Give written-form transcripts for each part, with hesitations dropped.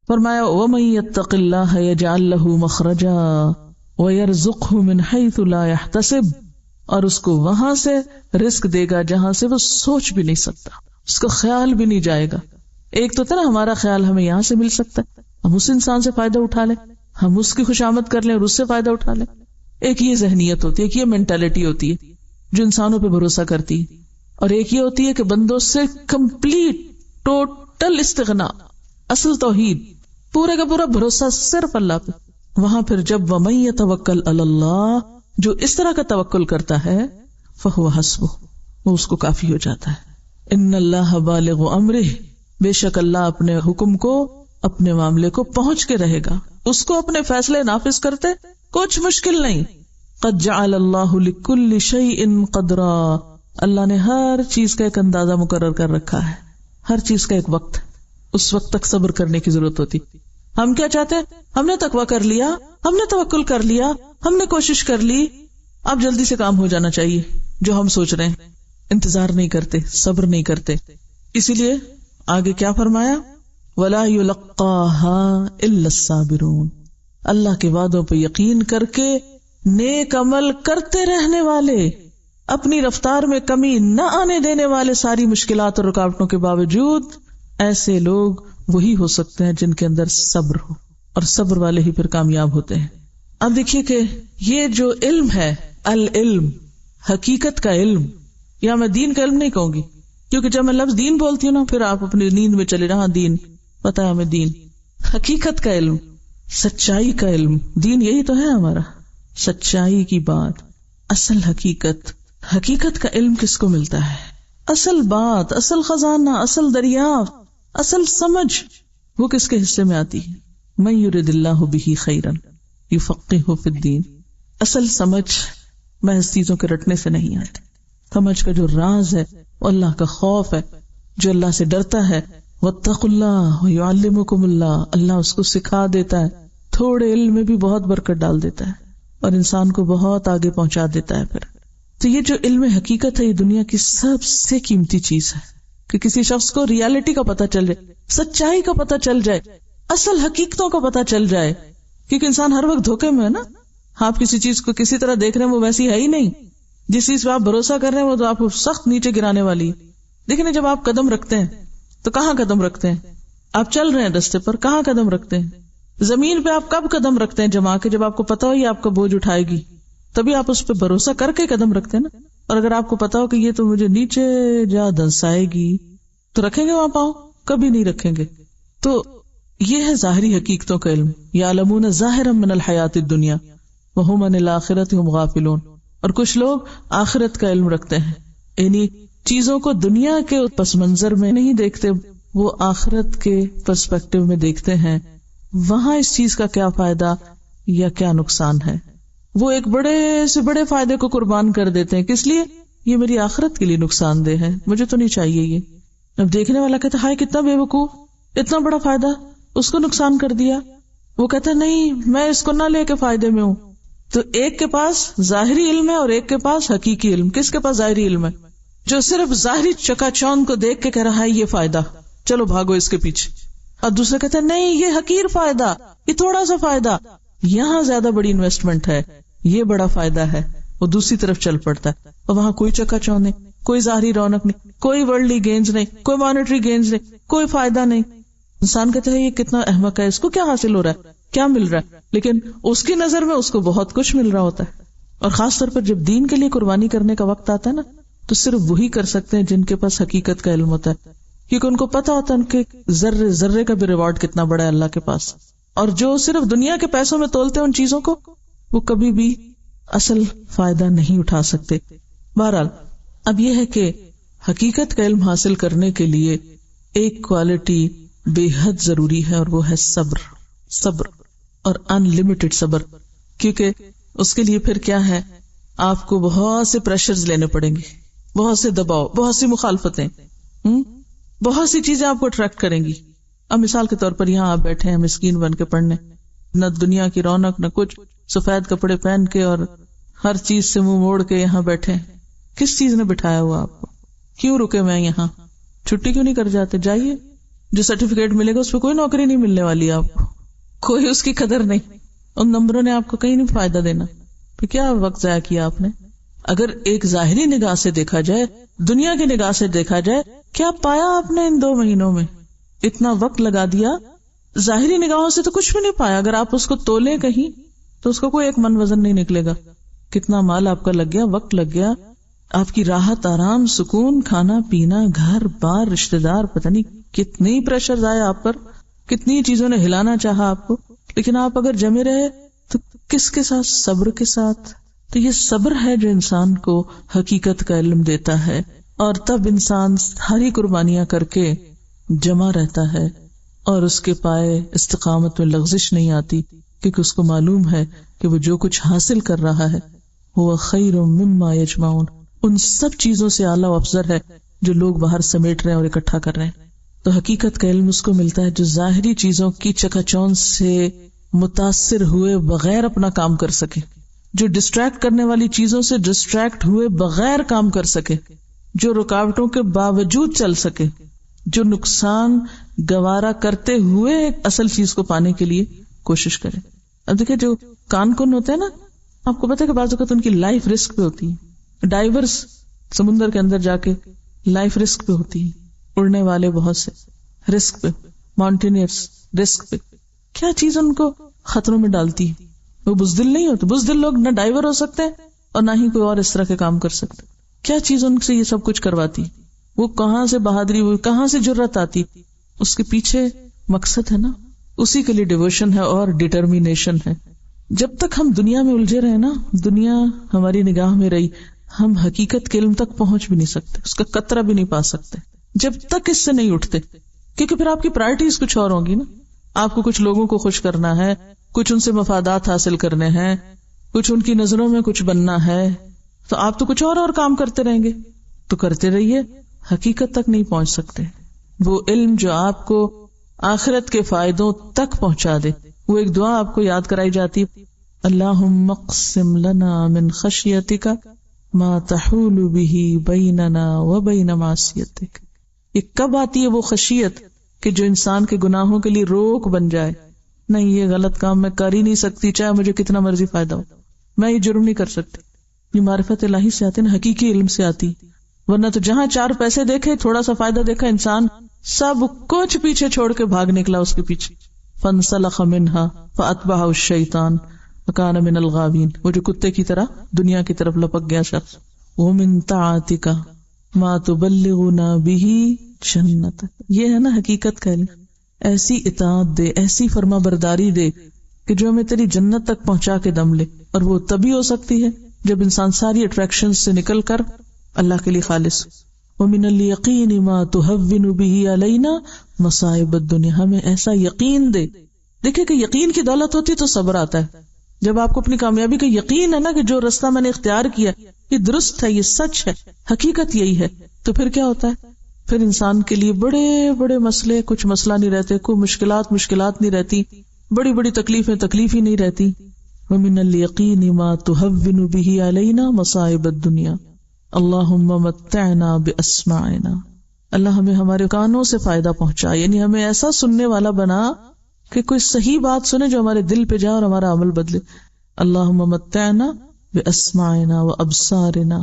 فرمایا وَمَن يَتَّقِ اللَّهَ يَجْعَل لَّهُ مَخْرَجًا وَيَرْزُقْهُ مِنْ حَيْثُ لَا يَحْتَسِبُ، اور اس کو وہاں سے رزق دے گا جہاں سے وہ سوچ بھی نہیں سکتا، اس کو خیال بھی نہیں جائے گا۔ ایک تو نا ہمارا خیال ہمیں یہاں سے مل سکتا ہے، ہم اس انسان سے فائدہ اٹھا لیں، ہم اس کی خوشامد کر لیں اور اس سے فائدہ اٹھا لیں۔ ایک یہ ذہنیت ہوتی ہے، ایک یہ مینٹالٹی ہوتی ہے جو انسانوں پہ بھروسہ کرتی ہے، اور ایک یہ ہوتی ہے کہ بندوں سے کمپلیٹ ٹوٹل استغنا، اصل توحید، پورے کا پورا بھروسہ صرف اللہ پہ۔ وہاں پھر جب وَمَن يَتَوَکَّلْ عَلَى اللَّهِ، جو اس طرح کا توکل کرتا ہے، فَهُوَ حَسْبُهُ، وہ اس کو کافی ہو جاتا ہے۔ ان اللہ بالغ امرہ، بے شک اللہ اپنے حکم کو، اپنے معاملے کو پہنچ کے رہے گا، اس کو اپنے فیصلے نافذ کرتے کچھ مشکل نہیں۔ قد جعل اللہ لکل شیء قدرا، اللہ نے ہر چیز کا ایک اندازہ مقرر کر رکھا ہے، ہر چیز کا ایک وقت، اس وقت تک صبر کرنے کی ضرورت ہوتی۔ ہم کیا چاہتے ہیں؟ ہم نے تقویٰ کر لیا، ہم نے توکل کر لیا، ہم نے کوشش کر لی، اب جلدی سے کام ہو جانا چاہیے جو ہم سوچ رہے ہیں، انتظار نہیں کرتے، صبر نہیں کرتے۔ اسی لیے آگے کیا فرمایا؟ وَلَا يُلَقَّاهَا إِلَّا الصَّابِرُونَ، اللہ کے وعدوں پہ یقین کر کے نیک عمل کرتے رہنے والے، اپنی رفتار میں کمی نہ آنے دینے والے، ساری مشکلات اور رکاوٹوں کے باوجود، ایسے لوگ وہی ہو سکتے ہیں جن کے اندر صبر ہو، اور صبر والے ہی پھر کامیاب ہوتے ہیں۔ اب دیکھیے کہ یہ جو علم ہے، العلم، حقیقت کا علم، یا میں دین کا علم نہیں کہوں گی، کیونکہ جب میں لفظ دین بولتی ہوں نا پھر آپ اپنی نیند میں چلے رہا، دین پتا ہے ہمیں، دین حقیقت کا علم، سچائی کا علم، دین یہی تو ہے ہمارا، سچائی کی بات، اصل حقیقت۔ حقیقت کا علم کس کو ملتا ہے؟ اصل بات، اصل خزانہ، اصل دریافت، اصل سمجھ، وہ کس کے حصے میں آتی ہے؟ من یرد اللہ بہ خیرا یفقہہ فی الدین۔ اصل سمجھ محض چیزوں کے رٹنے سے نہیں آتی، سمجھ کا جو راز ہے وہ اللہ کا خوف ہے، جو اللہ سے ڈرتا ہے۔ واتقوا اللہ ویعلمکم اللہ، اللہ اس کو سکھا دیتا ہے، تھوڑے علم میں بھی بہت برکت ڈال دیتا ہے اور انسان کو بہت آگے پہنچا دیتا ہے۔ پھر تو یہ جو علم حقیقت ہے، یہ دنیا کی سب سے قیمتی چیز ہے، کہ کسی شخص کو ریالٹی کا پتہ چل جائے، سچائی کا پتہ چل جائے، اصل حقیقتوں کا پتہ چل جائے، کیونکہ انسان ہر وقت دھوکے میں ہے نا۔ آپ کسی چیز کو کسی طرح دیکھ رہے ہیں وہ ویسی ہے ہی نہیں، جس چیز پہ آپ بھروسہ کر رہے ہیں وہ تو آپ کو سخت نیچے گرانے والی ہے۔ دیکھیں جب آپ قدم رکھتے ہیں تو کہاں قدم رکھتے ہیں؟ آپ چل رہے ہیں رستے پر، کہاں قدم رکھتے ہیں؟ زمین پہ آپ کب قدم رکھتے ہیں جما کے؟ جب آپ کو پتا ہو یہ آپ کا بوجھ اٹھائے گی، تبھی آپ اس پہ بھروسہ کر کے قدم رکھتے ہیں نا۔ اور اگر آپ کو پتا ہو کہ یہ تو مجھے نیچے جا دھنسائے گی، تو رکھیں گے وہاں پاؤں؟ کبھی نہیں رکھیں گے۔ تو یہ ہے ظاہری حقیقتوں کا علم۔ یعلمون ظاہرا من الحیات الدنیا وہم عن الآخرۃ ہم غافلون۔ اور کچھ لوگ آخرت کا علم رکھتے ہیں، یعنی چیزوں کو دنیا کے پس منظر میں نہیں دیکھتے، وہ آخرت کے پرسپیکٹو میں دیکھتے ہیں، وہاں اس چیز کا کیا فائدہ یا کیا نقصان ہے۔ وہ ایک بڑے سے بڑے فائدے کو قربان کر دیتے ہیں، کس لیے؟ یہ میری آخرت کے لیے نقصان دہ ہے، مجھے تو نہیں چاہیے یہ۔ اب دیکھنے والا کہتا ہے ہائے کتنا بے وقوف، اتنا بڑا فائدہ اس کو نقصان کر دیا۔ وہ کہتا ہے نہیں میں اس کو نہ لے کے فائدے میں ہوں۔ تو ایک کے پاس ظاہری علم ہے اور ایک کے پاس حقیقی علم۔ کس کے پاس ظاہری علم ہے؟ جو صرف ظاہری چکا چوند کو دیکھ کے کہہ رہا ہے یہ فائدہ، چلو بھاگو اس کے پیچھے، اور دوسرا کہتا ہے نہیں یہ حقیر فائدہ، یہ تھوڑا سا فائدہ، یہاں زیادہ بڑی انویسٹمنٹ ہے، یہ بڑا فائدہ ہے، وہ دوسری طرف چل پڑتا ہے، اور وہاں کوئی چکا چوند نہیں، کوئی ظاہری رونق نہیں، کوئی ورلڈلی گینز نہیں، کوئی مانیٹری گینز نہیں، کوئی فائدہ نہیں۔ انسان کہتا ہے یہ کتنا احمق ہے، اس کو کیا حاصل ہو رہا ہے، کیا مل رہا ہے، لیکن اس کی نظر میں اس کو بہت کچھ مل رہا ہوتا ہے۔ اور خاص طور پر جب دین کے لیے قربانی کرنے کا وقت آتا ہے نا، تو صرف وہی کر سکتے ہیں جن کے پاس حقیقت کا علم ہوتا ہے، کیونکہ ان کو پتا ہوتا ہے ان کے ذرے ذرے کا بھی ریوارڈ کتنا بڑا ہے اللہ کے پاس۔ اور جو صرف دنیا کے پیسوں میں تولتے ہیں ان چیزوں کو، وہ کبھی بھی اصل فائدہ نہیں اٹھا سکتے۔ بہرحال اب یہ ہے کہ حقیقت کا علم حاصل کرنے کے لیے ایک کوالٹی بے حد ضروری ہے، اور وہ ہے صبر، صبر اور ان لمیٹڈ صبر۔ کیونکہ اس کے لیے پھر کیا ہے، آپ کو بہت سے پریشرز لینے پڑیں گے، بہت سے دباؤ، بہت سی مخالفتیں، بہت سی چیزیں آپ کو اٹریکٹ کریں گی۔ اب مثال کے طور پر یہاں آپ بیٹھے ہیں مسکین بن کے پڑھنے، نہ دنیا کی رونق نہ کچھ، سفید کپڑے پہن کے اور ہر چیز سے منہ موڑ کے یہاں بیٹھے، کس چیز نے بٹھایا ہوا آپ کو؟ کیوں رکے میں یہاں؟ چھٹی کیوں نہیں کر جاتے؟ جائیے، جو سرٹیفکیٹ ملے گا اس پہ کوئی نوکری نہیں ملنے والی ہے آپ کو، کوئی اس کی قدر نہیں، ان نمبروں نے آپ کو کہیں نہیں فائدہ دینا، پھر کیا وقت ضائع کیا آپ نے؟ اگر ایک ظاہری نگاہ سے دیکھا جائے، دنیا کی نگاہ سے دیکھا جائے، کیا پایا آپ نے ان 2 مہینوں میں؟ اتنا وقت لگا دیا، ظاہری نگاہوں سے تو کچھ بھی نہیں پایا، اگر آپ اس کو تولیں کہیں تو اس کو کوئی ایک من وزن نہیں نکلے گا. کتنا مال آپ کا لگ گیا، وقت لگ گیا، آپ کی راحت، آرام، سکون، کھانا پینا، گھر بار، رشتے دار، پتہ نہیں کتنی پریشر آئے آپ پر، کتنی چیزوں نے ہلانا چاہا آپ کو، لیکن آپ اگر جمے رہے تو کس کے ساتھ؟ صبر کے ساتھ. تو یہ صبر ہے جو انسان کو حقیقت کا علم دیتا ہے، اور تب انسان ساری قربانیاں کر کے جمع رہتا ہے اور اس کے پائے استقامت میں لغزش نہیں آتی، کیونکہ اس کو معلوم ہے کہ وہ جو کچھ حاصل کر رہا ہے وہ خیر مما یجمعون، ان سب چیزوں سے اعلیٰ و افضل ہے جو لوگ باہر سمیٹ رہے ہیں اور اکٹھا کر رہے ہیں. تو حقیقت کا علم اس کو ملتا ہے جو ظاہری چیزوں کی چکا چوند سے متاثر ہوئے بغیر اپنا کام کر سکے، جو ڈسٹریکٹ کرنے والی چیزوں سے ڈسٹریکٹ ہوئے بغیر کام کر سکے، جو رکاوٹوں کے باوجود چل سکے، جو نقصان گوارا کرتے ہوئے ایک اصل چیز کو پانے کے لیے کوشش کرے. اب دیکھیں جو کان کن ہوتے ہیں نا، آپ کو پتہ ہے کہ بعض اوقات ان کی لائف رسک پہ ہوتی ہے. ڈائیورس سمندر کے اندر جا کے لائف رسک پہ ہوتی ہے، اڑنے والے بہت سے رسک پہ، ماؤنٹینئرس رسک پہ. کیا چیز ان کو خطروں میں ڈالتی ہے؟ وہ بزدل نہیں ہوتے. بزدل لوگ نہ ڈائیور ہو سکتے اور نہ ہی کوئی اور اس طرح کے کام کر سکتے. کیا چیز ان سے یہ سب کچھ کرواتی؟ وہ کہاں سے بہادری، وہ کہاں سے جرت آتی؟ اس کے پیچھے مقصد ہے نا، اسی کے لیے ڈیووشن ہے اور ڈٹرمینیشن ہے. جب تک ہم دنیا میں الجھے رہے نا، دنیا ہماری نگاہ میں رہی، ہم حقیقت کے علم تک پہنچ بھی نہیں سکتے، اس کا قطرہ بھی نہیں پا سکتے جب تک اس سے نہیں اٹھتے. کیونکہ پھر آپ کی پرائرٹیز کچھ اور ہوں گی نا. آپ کو کچھ لوگوں کو خوش کرنا ہے، کچھ ان سے مفادات حاصل کرنے ہیں، کچھ ان کی نظروں میں کچھ بننا ہے، تو آپ تو کچھ اور کام کرتے رہیں گے. تو کرتے رہیے، حقیقت تک نہیں پہنچ سکتے. وہ علم جو آپ کو آخرت کے فائدوں تک پہنچا دے. وہ ایک دعا آپ کو یاد کرائی جاتی، اللہم اقسم لنا من خشیتک ما تحول به بیننا وبین معصیتک. یہ کب آتی ہے وہ خشیت کہ جو انسان کے گناہوں کے لیے روک بن جائے؟ نہیں، یہ غلط کام میں کر ہی نہیں سکتی، چاہے مجھے کتنا مرضی فائدہ ہو، میں یہ جرم نہیں کر سکتی. یہ معرفت الہی سے آتی نا، حقیقی علم سے آتی. ورنہ تو جہاں 4 پیسے دیکھے، تھوڑا سا فائدہ دیکھا، انسان سب کچھ پیچھے چھوڑ کے بھاگ نکلا اس کے پیچھے. فانسلخ منہا فاتبعہ الشیطان فکان من الغاوین. وہ جو کتے کی طرح دنیا کی طرف لپک گیا شخص. ومن طاعتک ما تبلغنا بہ جنتک. یہ ہے نا حقیقت کا علم. ایسی اطاعت دے، ایسی فرما برداری دے کہ جو ہمیں تیری جنت تک پہنچا کے دم لے. اور وہ تبھی ہو سکتی ہے جب انسان ساری اٹریکشن سے نکل کر اللہ کے لیے خالص. ومن الیقین ما تہون بہ علینا مصائب الدنیا. ہمیں ایسا یقین دے. دیکھیں کہ یقین کی دولت ہوتی تو صبر آتا ہے. جب آپ کو اپنی کامیابی کا یقین ہے نا کہ جو رستہ میں نے اختیار کیا یہ درست ہے، یہ سچ ہے، حقیقت یہی ہے، تو پھر کیا ہوتا ہے؟ پھر انسان کے لیے بڑے بڑے مسئلے کچھ مسئلہ نہیں رہتے، کوئی مشکلات نہیں رہتی، بڑی بڑی تکلیفیں تکلیف ہی نہیں رہتی. ومن الیقین ما تہون بہ علینا مصائب الدنیا اللہم متعنا باسماعنا. اللہ ہمیں ہمارے کانوں سے فائدہ پہنچا، یعنی ہمیں ایسا سننے والا بنا کہ کوئی صحیح بات سنے جو ہمارے دل پہ جائے اور ہمارا عمل بدلے. اللہم متعنا باسماعنا وابصارنا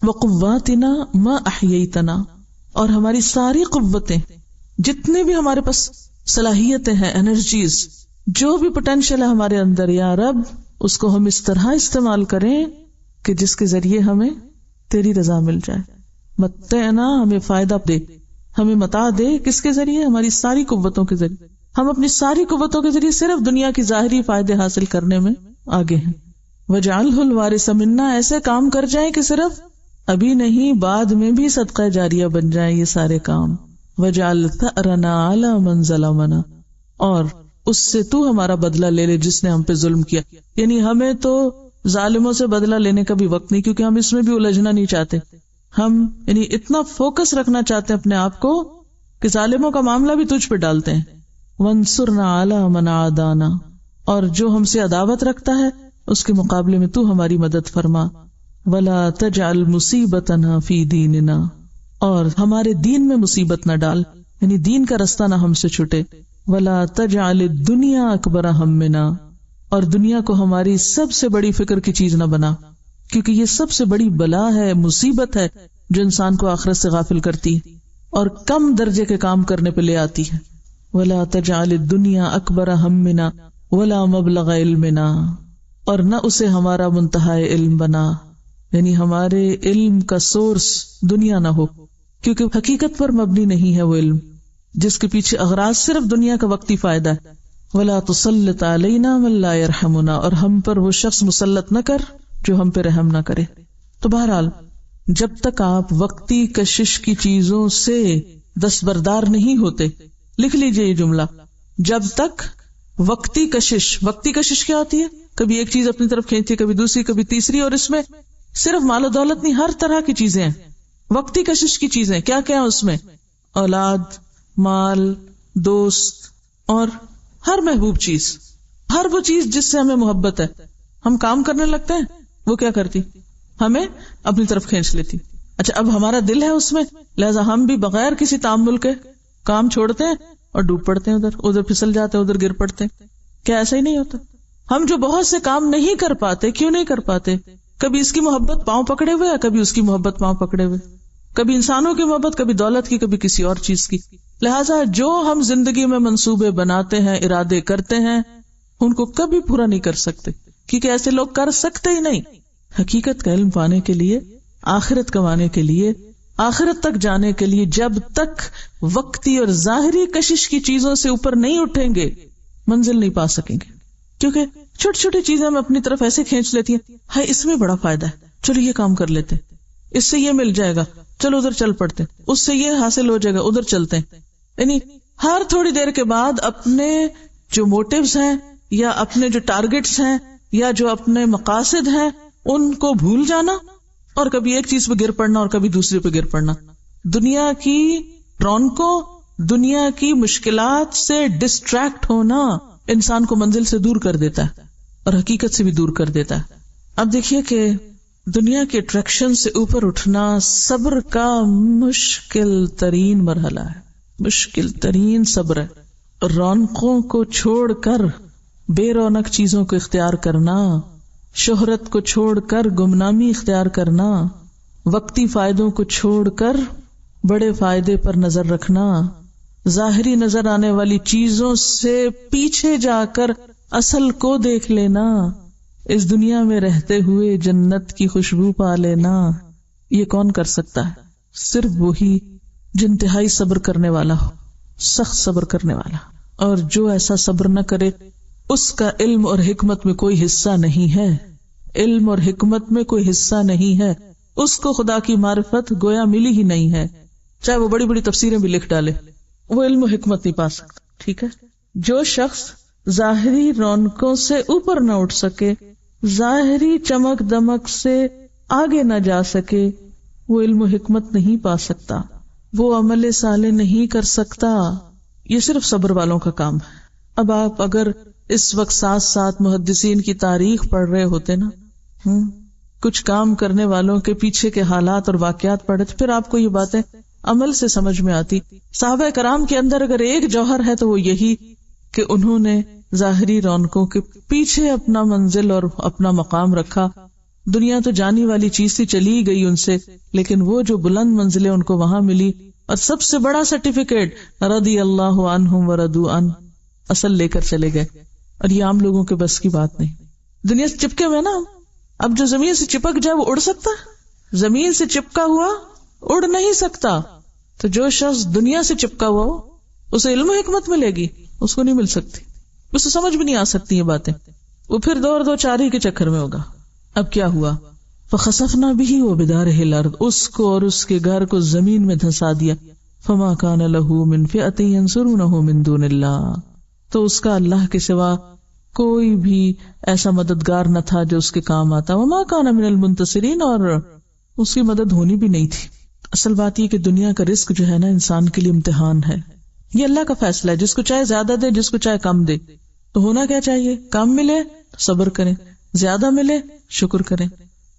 وقواتنا ما احییتنا. اور ہماری ساری قوتیں، جتنے بھی ہمارے پاس صلاحیتیں ہیں، انرجیز، جو بھی پوٹینشیل ہے ہمارے اندر، یا رب اس کو ہم اس طرح استعمال کریں کہ جس کے ذریعے ہمیں تیری رضا مل جائے. متعنا، ہمیں فائدہ دے، ہمیں متاع دے. کس کے ذریعے؟ ہماری ساری قوتوں کے ذریعے. ہم اپنی ساری قوتوں کے ذریعے صرف دنیا کی ظاہری فائدے حاصل کرنے میں آگے ہیں. وجعلہ الوارث منا، ایسے کام کر جائیں کہ صرف ابھی نہیں بعد میں بھی صدقہ جاریہ بن جائیں یہ سارے کام. وجعل ثأرنا علی من ظلمنا، اور اس سے تو ہمارا بدلہ لے لے جس نے ہم پہ ظلم کیا. یعنی ہمیں تو ظالموں سے بدلہ لینے کا بھی وقت نہیں، کیونکہ ہم اس میں بھی الجھنا نہیں چاہتے. ہم یعنی اتنا فوکس رکھنا چاہتے ہیں اپنے آپ کو کہ ظالموں کا معاملہ بھی تجھ پہ ڈالتے ہیں. وانصرنا علی من عادانا، اور جو ہم سے عداوت رکھتا ہے اس کے مقابلے میں تو ہماری مدد فرما. ولا تجعل مصیبتنا فی دیننا، اور ہمارے دین میں مصیبت نہ ڈال. یعنی دین کا رستہ نہ ہم سے چھوٹے. وَلَا تَجْعَلِ الدُّنْيَا أَكْبَرَ هَمِّنَا، اور دنیا کو ہماری سب سے بڑی فکر کی چیز نہ بنا، کیونکہ یہ سب سے بڑی بلا ہے، مصیبت ہے جو انسان کو آخرت سے غافل کرتی ہے اور کم درجے کے کام کرنے پہ لے آتی ہے. وَلَا تَجْعَلِ الدُّنْيَا أَكْبَرَ هَمِّنَا وَلَا مَبْلَغَ عِلْمِنَا، اور نہ اسے ہمارا منتہا علم بنا، یعنی ہمارے علم کا سورس دنیا نہ ہو، کیونکہ حقیقت پر مبنی نہیں ہے وہ علم جس کے پیچھے اغراض صرف دنیا کا وقتی فائدہ ہے. وَلَا تُسَلِّطْ عَلَيْنَا مَن لَا يَرْحَمُنَا، اور ہم پر وہ شخص مسلط نہ کر جو ہم پہ رحم نہ کرے. تو بہرحال جب تک آپ وقتی کشش کی چیزوں سے دستبردار نہیں ہوتے، لکھ لیجئے یہ جملہ، جب تک وقتی کشش کیا ہوتی ہے؟ کبھی ایک چیز اپنی طرف کھینچتی ہے، کبھی دوسری، کبھی تیسری، اور اس میں صرف مال و دولت نہیں، ہر طرح کی چیزیں ہیں. وقتی کشش کی چیزیں کیا کیا ہیں اس میں؟ اولاد، مال، دوست، اور ہر محبوب چیز، ہر وہ چیز جس سے ہمیں محبت ہے. ہم کام کرنے لگتے ہیں، وہ کیا کرتی؟ ہمیں اپنی طرف کھینچ لیتی. اچھا، اب ہمارا دل ہے اس میں، لہذا ہم بھی بغیر کسی تعامل کے کام چھوڑتے ہیں اور ڈوب پڑتے ہیں، ادھر پھسل جاتے ہیں، ادھر گر پڑتے ہیں. کیا ایسا ہی نہیں ہوتا؟ ہم جو بہت سے کام نہیں کر پاتے، کیوں نہیں کر پاتے؟ کبھی اس کی محبت پاؤں پکڑے ہوئے، کبھی اس کی محبت پاؤں پکڑے ہوئے، کبھی انسانوں کی محبت، کبھی دولت کی، کبھی کسی اور چیز کی. لہٰذا جو ہم زندگی میں منصوبے بناتے ہیں، ارادے کرتے ہیں، ان کو کبھی پورا نہیں کر سکتے، کیونکہ ایسے لوگ کر سکتے ہی نہیں. حقیقت کا علم پانے کے لیے، آخرت کمانے کے لیے، آخرت تک جانے کے لیے جب تک وقتی اور ظاہری کشش کی چیزوں سے اوپر نہیں اٹھیں گے، منزل نہیں پا سکیں گے. کیونکہ چھوٹی چھوٹی چیزیں ہم اپنی طرف ایسے کھینچ لیتی ہیں، ہاں اس میں بڑا فائدہ ہے، چلو یہ کام کر لیتے، اس سے یہ مل جائے گا، چلو ادھر چل پڑتے، اس سے یہ حاصل ہو جائے گا، ادھر چلتے ہیں. یعنی ہر تھوڑی دیر کے بعد اپنے جو موٹیوز ہیں یا اپنے جو ٹارگٹس ہیں یا جو اپنے مقاصد ہیں ان کو بھول جانا، اور کبھی ایک چیز پہ گر پڑنا اور کبھی دوسرے پہ گر پڑنا. دنیا کی رونقوں، دنیا کی مشکلات سے ڈسٹریکٹ ہونا انسان کو منزل سے دور کر دیتا ہے اور حقیقت سے بھی دور کر دیتا ہے. اب دیکھیے کہ دنیا کے اٹریکشن سے اوپر اٹھنا صبر کا مشکل ترین مرحلہ ہے، مشکل ترین صبر ہے. رونقوں کو چھوڑ کر بے رونق چیزوں کو اختیار کرنا، شہرت کو چھوڑ کر گمنامی اختیار کرنا، وقتی فائدوں کو چھوڑ کر بڑے فائدے پر نظر رکھنا، ظاہری نظر آنے والی چیزوں سے پیچھے جا کر اصل کو دیکھ لینا، اس دنیا میں رہتے ہوئے جنت کی خوشبو پا لینا، یہ کون کر سکتا ہے؟ صرف وہی جو انتہائی صبر کرنے والا ہو، سخت صبر کرنے والا. اور جو ایسا صبر نہ کرے اس کا علم اور حکمت میں کوئی حصہ نہیں ہے، علم اور حکمت میں کوئی حصہ نہیں ہے، اس کو خدا کی معرفت گویا ملی ہی نہیں ہے، چاہے وہ بڑی بڑی تفسیریں بھی لکھ ڈالے، وہ علم و حکمت نہیں پا سکتا. ٹھیک ہے، جو شخص ظاہری رونقوں سے اوپر نہ اٹھ سکے، ظاہری چمک دمک سے آگے نہ جا سکے، وہ علم و حکمت نہیں پا سکتا، وہ عمل صالح نہیں کر سکتا. یہ صرف صبر والوں کا کام ہے. اب آپ اگر اس وقت ساتھ ساتھ محدثین کی تاریخ پڑھ رہے ہوتے نا، کچھ کام کرنے والوں کے پیچھے کے حالات اور واقعات پڑھے، تو پھر آپ کو یہ باتیں عمل سے سمجھ میں آتی. صحابہ کرام کے اندر اگر ایک جوہر ہے تو وہ یہی کہ انہوں نے ظاہری رونقوں کے پیچھے اپنا منزل اور اپنا مقام رکھا. دنیا تو جانی والی چیز تھی، چلی گئی ان سے، لیکن وہ جو بلند منزلیں ان کو وہاں ملی، اور سب سے بڑا سرٹیفکیٹ رضی اللہ عنہم ورضوا عنہ، اصل لے کر چلے گئے. اور یہ عام لوگوں کے بس کی بات نہیں. دنیا سے چپکے ہوئے نا، اب جو زمین سے چپک جائے وہ اڑ سکتا ہے؟ زمین سے چپکا ہوا اڑ نہیں سکتا. تو جو شخص دنیا سے چپکا ہوا ہو اسے علم و حکمت ملے گی، اس کو نہیں مل سکتی، اسے سمجھ بھی نہیں آ سکتی یہ باتیں، وہ پھر دو چاری کے چکر میں ہوگا. اب کیا ہوا؟ فخسفنا به وبداره الارض، اس کو اور اس کے گھر کو زمین میں دھسا دیا. فما كان له من فئة ينصرونه من دون الله، تو اس کا اللہ کے سوا کوئی بھی ایسا مددگار نہ تھا جو اس کے کام آتا. وما كان من المنتصرین، اور اس کی مدد ہونی بھی نہیں تھی. اصل بات یہ کہ دنیا کا رزق جو ہے نا انسان کے لیے امتحان ہے، یہ اللہ کا فیصلہ ہے، جس کو چاہے زیادہ دے، جس کو چاہے کم دے. تو ہونا کیا چاہیے؟ کم ملے صبر کریں، زیادہ ملے شکر کریں،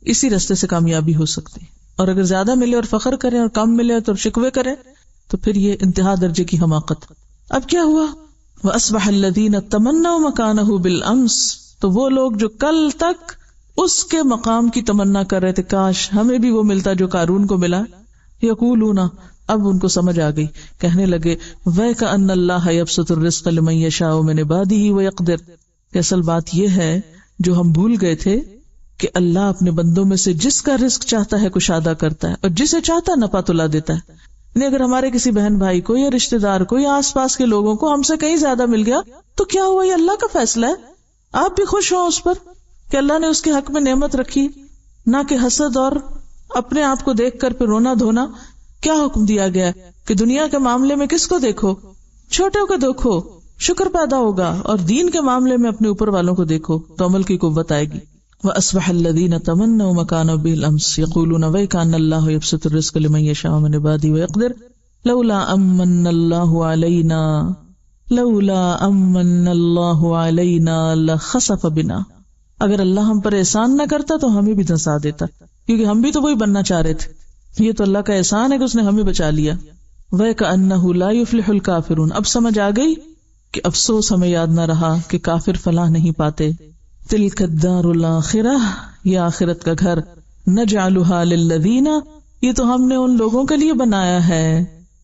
اسی راستے سے کامیابی ہو سکتی. اور اگر زیادہ ملے اور فخر کریں اور کم ملے تو شکوے کریں تو پھر یہ انتہا درجے کی حماقت. اب کیا ہوا؟ وَأَصْبَحَ الَّذِينَ تَمَنَّوْا مَكَانَهُ بِالْأَمْسِ، تو وہ لوگ جو کل تک اس کے مقام کی تمنا کر رہے تھے کاش ہمیں بھی وہ ملتا جو قارون کو ملا. یقولون، اب ان کو سمجھ آ گئی، کہنے لگے وَيْكَأَنَّ اللَّهَ يَبْسُطُ الرِّزْقَ لِمَن يَشَاءُ مِنْ عِبَادِهِ وَيَقْدِرُ، کہ اصل بات یہ ہے جو ہم بھول گئے تھے کہ اللہ اپنے بندوں میں سے جس کا رزق چاہتا ہے کشادہ کرتا ہے اور جسے چاہتا ہے نپا تلا دیتا ہے. یعنی اگر ہمارے کسی بہن بھائی کو یا رشتے دار کو یا آس پاس کے لوگوں کو ہم سے کہیں زیادہ مل گیا تو کیا ہوا؟ یہ اللہ کا فیصلہ ہے. آپ بھی خوش ہوں اس پر کہ اللہ نے اس کے حق میں نعمت رکھی، نہ کہ حسد اور اپنے آپ کو دیکھ کر پھر رونا دھونا. کیا حکم دیا گیا کہ دنیا کے معاملے میں کس کو دیکھو؟ چھوٹے کو دیکھو، شکر پیدا ہوگا، اور دین کے معاملے میں اپنے اوپر والوں کو دیکھو تو عمل کی قوت آئے گی. وَأَصْبَحَ الَّذِينَ تَمَنَّوْا مَكَانَهُ بِالْأَمْسِ يَقُولُونَ وَيْكَأَنَّ اللَّهَ يَبْسُطُ الرِّزْقَ لِمَن يَشَاءُ مِنْ عِبَادِهِ وَيَقْدِرُ لَوْلَا أَمَّنَّ اللَّهُ عَلَيْنَا لَخَسَفَ بِنَا، اگر اللہ ہم پر احسان نہ کرتا تو ہمیں بھی دھنسا دیتا، کیونکہ ہم بھی تو وہی بننا چاہ رہے تھے. یہ تو اللہ کا احسان ہے کہ اس نے ہمیں بچا لیا. وَيْكَأَنَّهُ لَا يُفْلِحُ الْكَافِرُونَ، اب سمجھ آ گئی کہ افسوس ہمیں یاد نہ رہا کہ کافر فلاح نہیں پاتے. تِلْكَ الدَّارُ الْآخِرَةُ، یہ آخرت کا گھر، نَجْعَلُهَا لِلَّذِينَ، یہ تو ہم نے ان لوگوں کے لیے بنایا ہے،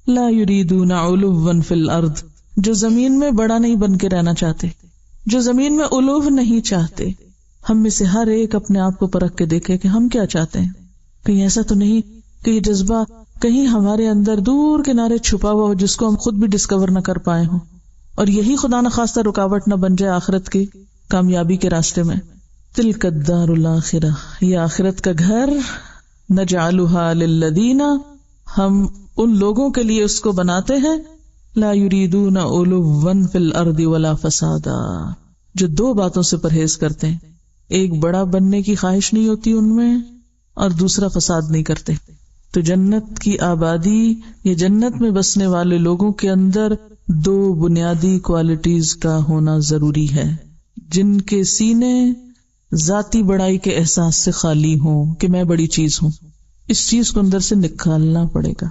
لَا يُرِيدُونَ عُلُوًّا فِي الْأَرْضِ، جو زمین میں بڑا نہیں بن کے رہنا چاہتے، جو زمین میں علو نہیں چاہتے. ہم میں سے ہر ایک اپنے آپ کو پرکھ کے دیکھے کہ ہم کیا چاہتے ہیں. کہیں ایسا تو نہیں کہ یہ جذبہ کہیں ہمارے اندر دور کنارے چھپا ہوا ہو جس کو ہم خود بھی ڈسکور نہ کر پائے ہوں، اور یہی خدا نہ خواستہ رکاوٹ نہ بن جائے آخرت کی کامیابی کے راستے میں. تلک الدار الآخرہ، یہ آخرت کا گھر، نجعلها للذین، ہم ان لوگوں کے لیے اس کو بناتے ہیں، لا یریدون علوا فی الارض ولا فسادا، جو دو باتوں سے پرہیز کرتے ہیں، ایک بڑا بننے کی خواہش نہیں ہوتی ان میں، اور دوسرا فساد نہیں کرتے. تو جنت کی آبادی یا جنت میں بسنے والے لوگوں کے اندر دو بنیادی کوالٹیز کا ہونا ضروری ہے، جن کے سینے ذاتی بڑائی کے احساس سے خالی ہوں کہ میں بڑی چیز ہوں. اس چیز کو اندر سے نکالنا پڑے گا،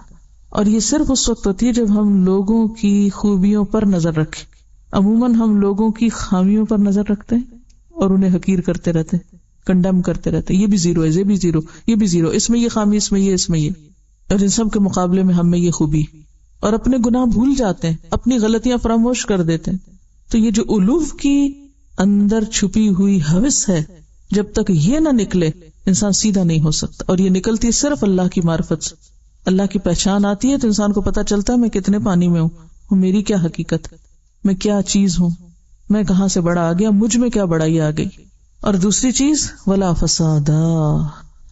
اور یہ صرف اس وقت ہوتی ہے جب ہم لوگوں کی خوبیوں پر نظر رکھیں. عموماً ہم لوگوں کی خامیوں پر نظر رکھتے ہیں اور انہیں حقیر کرتے رہتے ہیں، کنڈم کرتے رہتے ہیں، یہ بھی زیرو ہے، یہ بھی زیرو، یہ بھی زیرو، اس میں یہ خامی، اس میں یہ، اس میں یہ، اور ان سب کے مقابلے میں ہم میں یہ خوبی، اور اپنے گناہ بھول جاتے ہیں، اپنی غلطیاں فراموش کر دیتے ہیں. تو یہ جو علو کی اندر چھپی ہوئی ہوس ہے، جب تک یہ نہ نکلے انسان سیدھا نہیں ہو سکتا، اور یہ نکلتی ہے صرف اللہ کی معرفت سے. اللہ کی پہچان آتی ہے تو انسان کو پتا چلتا ہے میں کتنے پانی میں ہوں، میری کیا حقیقت ہے، میں کیا چیز ہوں، میں کہاں سے بڑا آ گیا، مجھ میں کیا بڑائی آ گئی. اور دوسری چیز ولا فسادا،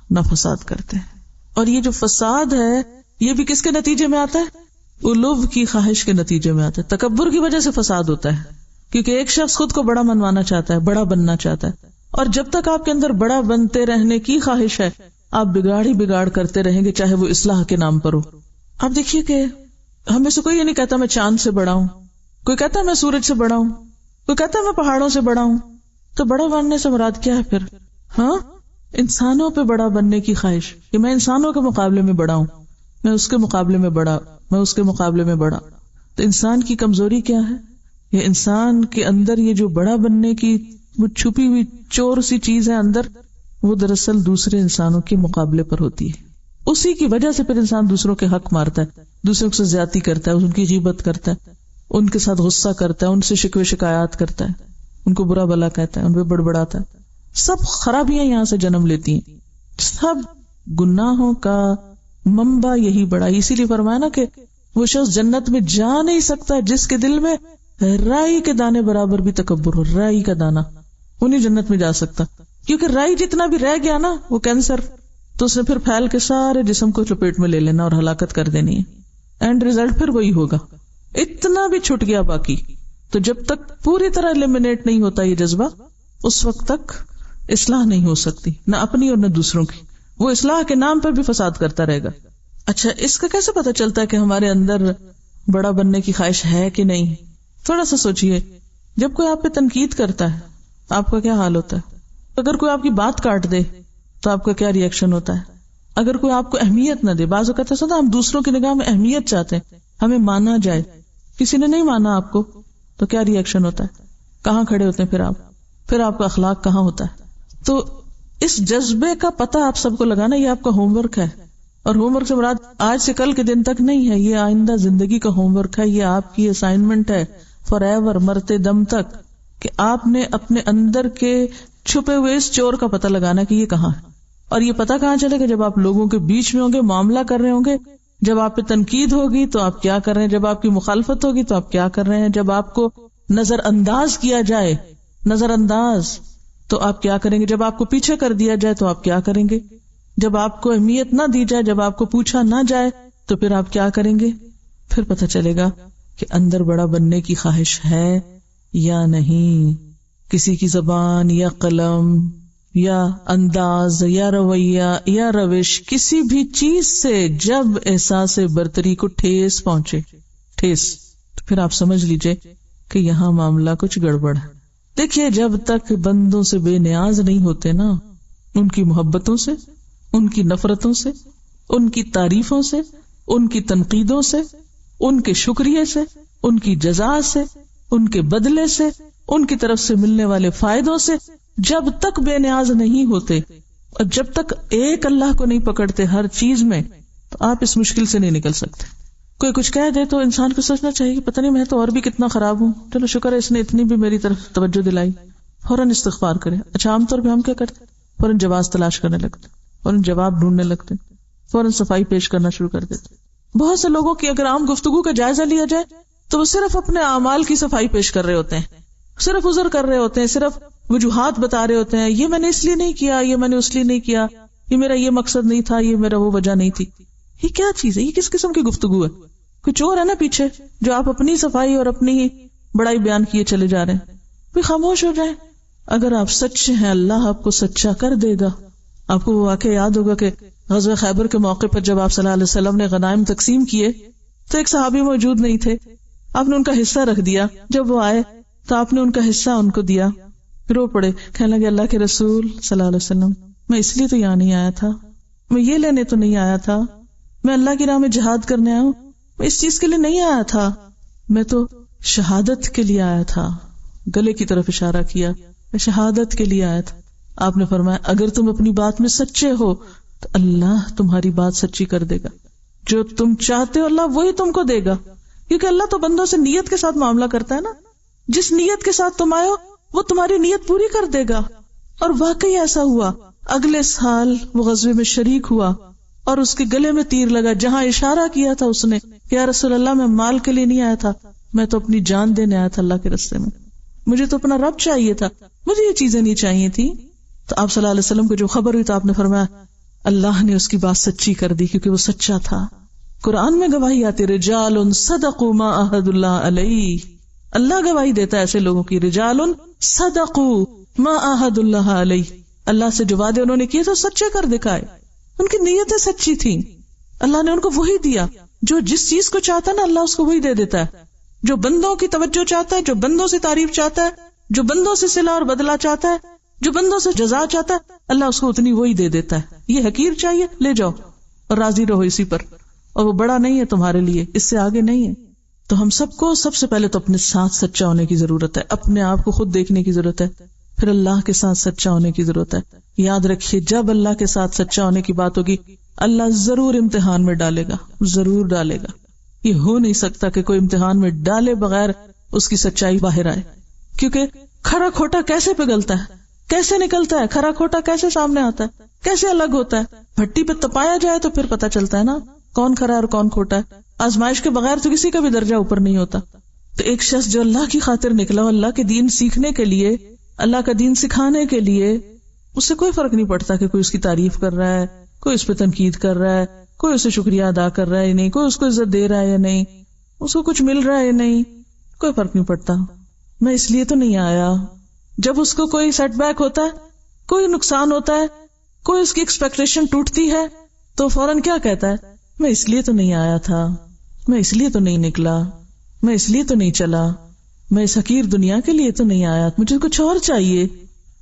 نہ فساد کرتے ہیں. اور یہ جو فساد ہے یہ بھی کس کے نتیجے میں آتا ہے؟ علو کی خواہش کے نتیجے میں آتا ہے. تکبر کی وجہ سے فساد ہوتا ہے، کیونکہ ایک شخص خود کو بڑا منوانا چاہتا ہے، بڑا بننا چاہتا ہے، اور جب تک آپ کے اندر بڑا بنتے رہنے کی خواہش ہے آپ بگاڑ ہی بگاڑ کرتے رہیں گے، چاہے وہ اصلاح کے نام پر ہو. آپ دیکھیے کہ ہمیں سے کوئی یہ نہیں کہتا میں چاند سے بڑا ہوں، کوئی کہتا ہے میں سورج سے بڑا ہوں، کوئی کہتا ہے میں پہاڑوں سے بڑا ہوں. تو بڑا بننے سے مراد کیا ہے پھر؟ ہاں، انسانوں پہ بڑا بننے کی خواہش کہ میں انسانوں کے مقابلے میں بڑا ہوں، میں اس کے مقابلے میں بڑا، میں اس کے مقابلے میں بڑا. تو انسان کی کمزوری کیا ہے؟ یہ انسان کے اندر یہ جو بڑا بننے کی وہ چھپی ہوئی چور سی چیز ہے اندر، وہ دراصل دوسرے انسانوں کے مقابلے پر ہوتی ہے. اسی کی وجہ سے پھر انسان دوسروں کے حق مارتا ہے، دوسروں سے زیادتی کرتا ہے، ان کی غیبت کرتا ہے، ان کے ساتھ غصہ کرتا ہے، ان سے شکوے شکایات کرتا ہے، ان کو برا بھلا کہتا ہے، ان پہ بڑبڑاتا ہے. سب خرابیاں یہاں سے جنم لیتی ہیں، سب گناہوں کا منبع یہی بڑا. اسی لیے فرمایا نا کہ وہ شخص جنت میں جا نہیں سکتا جس کے دل میں رائی کے دانے برابر بھی تکبر ہو. رائی کا دانا وہ نہیں جنت میں جا سکتا، کیونکہ رائی جتنا بھی رہ گیا نا وہ کینسر، تو اس نے پھر پھیل کے سارے جسم کو لپیٹ میں لے لینا اور ہلاکت کر دینی ہے. اینڈ ریزلٹ پھر وہی ہوگا. اتنا بھی چھٹ گیا باقی. تو جب تک پوری طرح ایلیمنیٹ نہیں ہوتا یہ جذبہ، اس وقت تک اصلاح نہیں ہو سکتی، نہ اپنی اور نہ دوسروں کی. وہ اصلاح کے نام پہ بھی فساد کرتا رہے گا. اچھا، اس کا کیسے پتا چلتا ہے کہ ہمارے اندر بڑا بننے کی خواہش ہے کہ نہیں؟ تھوڑا سا سوچئے، جب کوئی آپ پہ تنقید کرتا ہے آپ کا کیا حال ہوتا ہے؟ اگر کوئی آپ کی بات کاٹ دے تو آپ کا کیا ری ایکشن ہوتا ہے؟ اگر کوئی آپ کو اہمیت نہ دے، بعض اوقات ایسا ہوتا ہے ہم دوسروں کی نگاہ میں اہمیت چاہتے ہیں، ہمیں مانا جائے. کسی نے نہیں مانا آپ کو تو کیا ری ایکشن ہوتا ہے؟ کہاں کھڑے ہوتے ہیں پھر آپ کا اخلاق کہاں ہوتا ہے؟ تو اس جذبے کا پتہ آپ سب کو لگانا یہ آپ کا ہوم ورک ہے. اور ہوم ورک سے مراد آج سے کل کے دن تک نہیں ہے، یہ آئندہ زندگی کا ہوم ورک ہے. یہ آپ کی اسائنمنٹ ہے فار ایور، مرتے دم تک، کہ آپ نے اپنے اندر کے چھپے ہوئے اس چور کا پتہ لگانا کہ یہ کہاں ہے. اور یہ پتہ کہاں چلے گا؟ جب آپ لوگوں کے بیچ میں ہوں گے، معاملہ کر رہے ہوں گے. جب آپ پہ تنقید ہوگی تو آپ کیا کر رہے ہیں، جب آپ کی مخالفت ہوگی تو آپ کیا کر رہے ہیں، جب آپ کو نظر انداز کیا جائے، نظر انداز، تو آپ کیا کریں گے، جب آپ کو پیچھے کر دیا جائے تو آپ کیا کریں گے، جب آپ کو اہمیت نہ دی جائے، جب آپ کو پوچھا نہ جائے تو پھر آپ کیا کریں گے. پھر پتہ چلے گا کہ اندر بڑا بننے کی خواہش ہے یا نہیں. کسی کی زبان یا قلم یا انداز یا رویہ یا روش، کسی بھی چیز سے جب احساس برتری کو ٹھیس پہنچے، ٹھیس، تو پھر آپ سمجھ لیجئے کہ یہاں معاملہ کچھ گڑبڑ ہے. دیکھیے، جب تک بندوں سے بے نیاز نہیں ہوتے نا، ان کی محبتوں سے، ان کی نفرتوں سے، ان کی تعریفوں سے، ان کی تنقیدوں سے، ان کے شکریہ سے، ان کی جزا سے، ان کے بدلے سے، ان کی طرف سے ملنے والے فائدوں سے، جب تک بے نیاز نہیں ہوتے اور جب تک ایک اللہ کو نہیں پکڑتے ہر چیز میں، تو آپ اس مشکل سے نہیں نکل سکتے. کوئی کچھ کہہ دے تو انسان کو سوچنا چاہیے کہ پتہ نہیں میں تو اور بھی کتنا خراب ہوں، چلو شکر ہے اس نے اتنی بھی میری طرف توجہ دلائی، فوراً استغفار کرے. اچھا، عام طور پہ ہم کیا کرتے؟ فوراً جواز تلاش کرنے لگتے، فوراً جواب ڈھونڈنے لگتے، فوراً صفائی پیش کرنا شروع کر دیتے. بہت سے لوگوں کی اگر عام گفتگو کا جائزہ لیا جائے تو وہ صرف اپنے اعمال کی صفائی پیش کر رہے ہوتے ہیں، صرف عذر کر رہے ہوتے ہیں، صرف وجوہات بتا رہے ہوتے ہیں، یہ میں نے اس لیے نہیں کیا، یہ میں نے اس لیے نہیں کیا، یہ میرا یہ مقصد نہیں تھا، یہ میرا وہ وجہ نہیں تھی. یہ کیا چیز ہے؟ یہ کس قسم کی گفتگو ہے؟ کوئی چور ہے نا پیچھے جو آپ اپنی صفائی اور اپنی ہی بڑائی بیان کیے چلے جا رہے ہیں. کوئی خاموش ہو جائے. اگر آپ سچے ہیں اللہ آپ کو سچا کر دے گا. آپ کو وہ واقعہ یاد ہوگا کہ غزوہ خیبر کے موقع پر جب آپ صلی اللہ علیہ وسلم نے غنائم تقسیم کیے تو ایک صحابی موجود نہیں تھے. آپ نے ان کا حصہ رکھ دیا. جب وہ آئے تو آپ نے ان کا حصہ ان کو دیا. رو پڑے، کہنے لگے اللہ کے رسول صلی اللہ علیہ وسلم، میں اس لیے تو یہاں نہیں آیا تھا، میں یہ لینے تو نہیں آیا تھا، میں اللہ کی راہ میں جہاد کرنے آیا ہوں، میں اس چیز کے لیے نہیں آیا تھا، میں تو شہادت کے لیے آیا تھا. گلے کی طرف اشارہ کیا، میں شہادت کے لیے آیا تھا. آپ نے فرمایا اگر تم اپنی بات میں سچے ہو تو اللہ تمہاری بات سچی کر دے گا. جو تم چاہتے ہو اللہ وہی تم کو دے گا، کیونکہ اللہ تو بندوں سے نیت کے ساتھ معاملہ کرتا ہے نا. جس نیت کے ساتھ تم آئے ہو وہ تمہاری نیت پوری کر دے گا. اور واقعی ایسا ہوا. اگلے سال وہ غزوے میں شریک ہوا اور اس کے گلے میں تیر لگا. جہاں اشارہ کیا تھا اس نے کہ یا رسول اللہ میں مال کے لیے نہیں آیا تھا، میں تو اپنی جان دینے آیا تھا اللہ کے راستے میں، مجھے تو اپنا رب چاہیے تھا، مجھے یہ چیزیں نہیں چاہیے تھی. تو آپ صلی اللہ علیہ وسلم کو جو خبر ہوئی تو آپ نے فرمایا اللہ نے اس کی بات سچی کر دی کیونکہ وہ سچا تھا. قرآن میں گواہی آتی رجال صدقوا ما عاهدوا اللہ علیہ. اللہ گواہی دیتا ہے ایسے لوگوں کی، رجال صدقوا ما عاهدوا اللہ علیہ. اللہ سے جو وعدے انہوں نے کیے تو سچے کر دکھائے، ان کی نیتیں سچی تھیں. اللہ نے ان کو وہی دیا. جو جس چیز کو چاہتا ہے نا اللہ اس کو وہی دے دیتا ہے. جو بندوں کی توجہ چاہتا ہے، جو بندوں سے تعریف چاہتا ہے، جو بندوں سے صلہ اور بدلہ چاہتا ہے، جو بندوں سے جزا چاہتا ہے، اللہ اس کو اتنی وہی دے دیتا ہے. یہ حقیر چاہیے لے جاؤ اور راضی رہو اسی پر، اور وہ بڑا نہیں ہے تمہارے لیے، اس سے آگے نہیں ہے. تو ہم سب کو سب سے پہلے تو اپنے ساتھ سچا ہونے کی ضرورت ہے، اپنے آپ کو خود دیکھنے کی ضرورت ہے، پھر اللہ کے ساتھ سچا ہونے کی ضرورت ہے. یاد رکھیے جب اللہ کے ساتھ سچا ہونے کی بات ہوگی اللہ ضرور امتحان میں ڈالے گا، ضرور ڈالے گا. یہ ہو نہیں سکتا کہ کوئی امتحان میں ڈالے بغیر اس کی سچائی باہر آئے، کیونکہ کھرا کھوٹا کیسے پگھلتا ہے، کیسے نکلتا ہے، کھرا کھوٹا کیسے سامنے آتا ہے، کیسے الگ ہوتا ہے. بھٹی پہ تپایا جائے تو پھر پتا چلتا ہے نا کون کھرا اور کون کھوٹا ہے. آزمائش کے بغیر تو کسی کا بھی درجہ اوپر نہیں ہوتا. تو ایک شخص جو اللہ کی خاطر نکلا، اللہ کے دین سیکھنے کے لیے، اللہ کا دین سکھانے کے لیے، اس سے کوئی فرق نہیں پڑتا کہ کوئی اس کی تعریف کر رہا ہے، کوئی اس پہ تنقید کر رہا ہے، کوئی اسے شکریہ ادا کر رہا ہے یا نہیں، کوئی اس کو عزت دے رہا ہے یا نہیں، اس کو کچھ مل رہا ہے یا نہیں، کوئی فرق نہیں پڑتا. میں اس لیے تو نہیں آیا. جب اس کو کوئی سیٹ بیک ہوتا ہے، کوئی نقصان ہوتا ہے، کوئی اس کی ایکسپیکٹیشن ٹوٹتی ہے تو فوراً کیا کہتا ہے، میں اس لیے تو نہیں آیا تھا، میں اس لیے تو نہیں نکلا، میں اس لیے تو نہیں چلا، میں اس حقیر دنیا کے لیے تو نہیں آیا، مجھے کچھ اور چاہیے.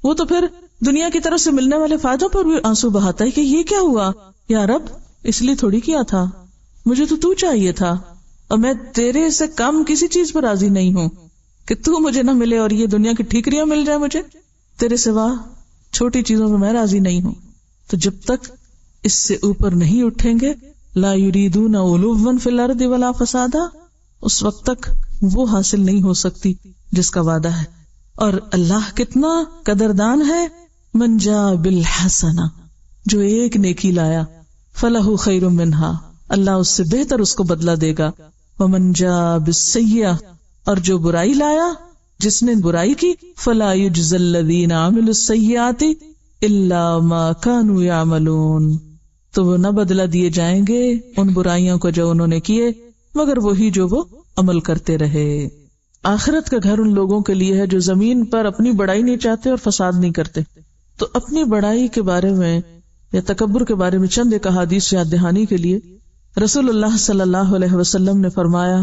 وہ تو پھر دنیا کی طرف سے ملنے والے فائدوں پر بھی آنسو بہاتا ہے کہ یہ کیا ہوا یا رب، اس لیے تھوڑی کیا تھا، مجھے تو چاہیے تھا. اور میں تیرے سے کم کسی چیز پر راضی نہیں ہوں کہ تو مجھے نہ ملے اور یہ دنیا کی ٹھیکریاں مل جائے مجھے، تیرے سوا چھوٹی چیزوں میں میں راضی نہیں ہوں. تو جب تک اس سے اوپر نہیں اٹھیں گے، لا یریدون علوا فی الارض ولا فسادا، اس وقت تک وہ حاصل نہیں ہو سکتی جس کا وعدہ ہے. اور اللہ کتنا قدردان ہے، من جاء بالحسنہ، جو ایک نیکی لایا، فلہ خیر منہا، اللہ اس سے بہتر اس کو بدلہ دے گا. ومن جاء بالسیئہ، اور جو برائی لایا، جس نے برائی کی، فلا یجزی الذین عملوا السیئات الا ما كانوا یعملون، تو وہ نہ بدلہ دیے جائیں گے ان برائیوں کو جو انہوں نے کیے مگر وہی جو وہ عمل کرتے رہے. آخرت کا گھر ان لوگوں کے لیے ہے جو زمین پر اپنی بڑائی نہیں چاہتے اور فساد نہیں کرتے. تو اپنی بڑائی کے بارے میں یا تکبر کے بارے میں چند ایک احادیث یاد دہانی کے لیے رسول اللہ صلی اللہ علیہ وسلم نے فرمایا،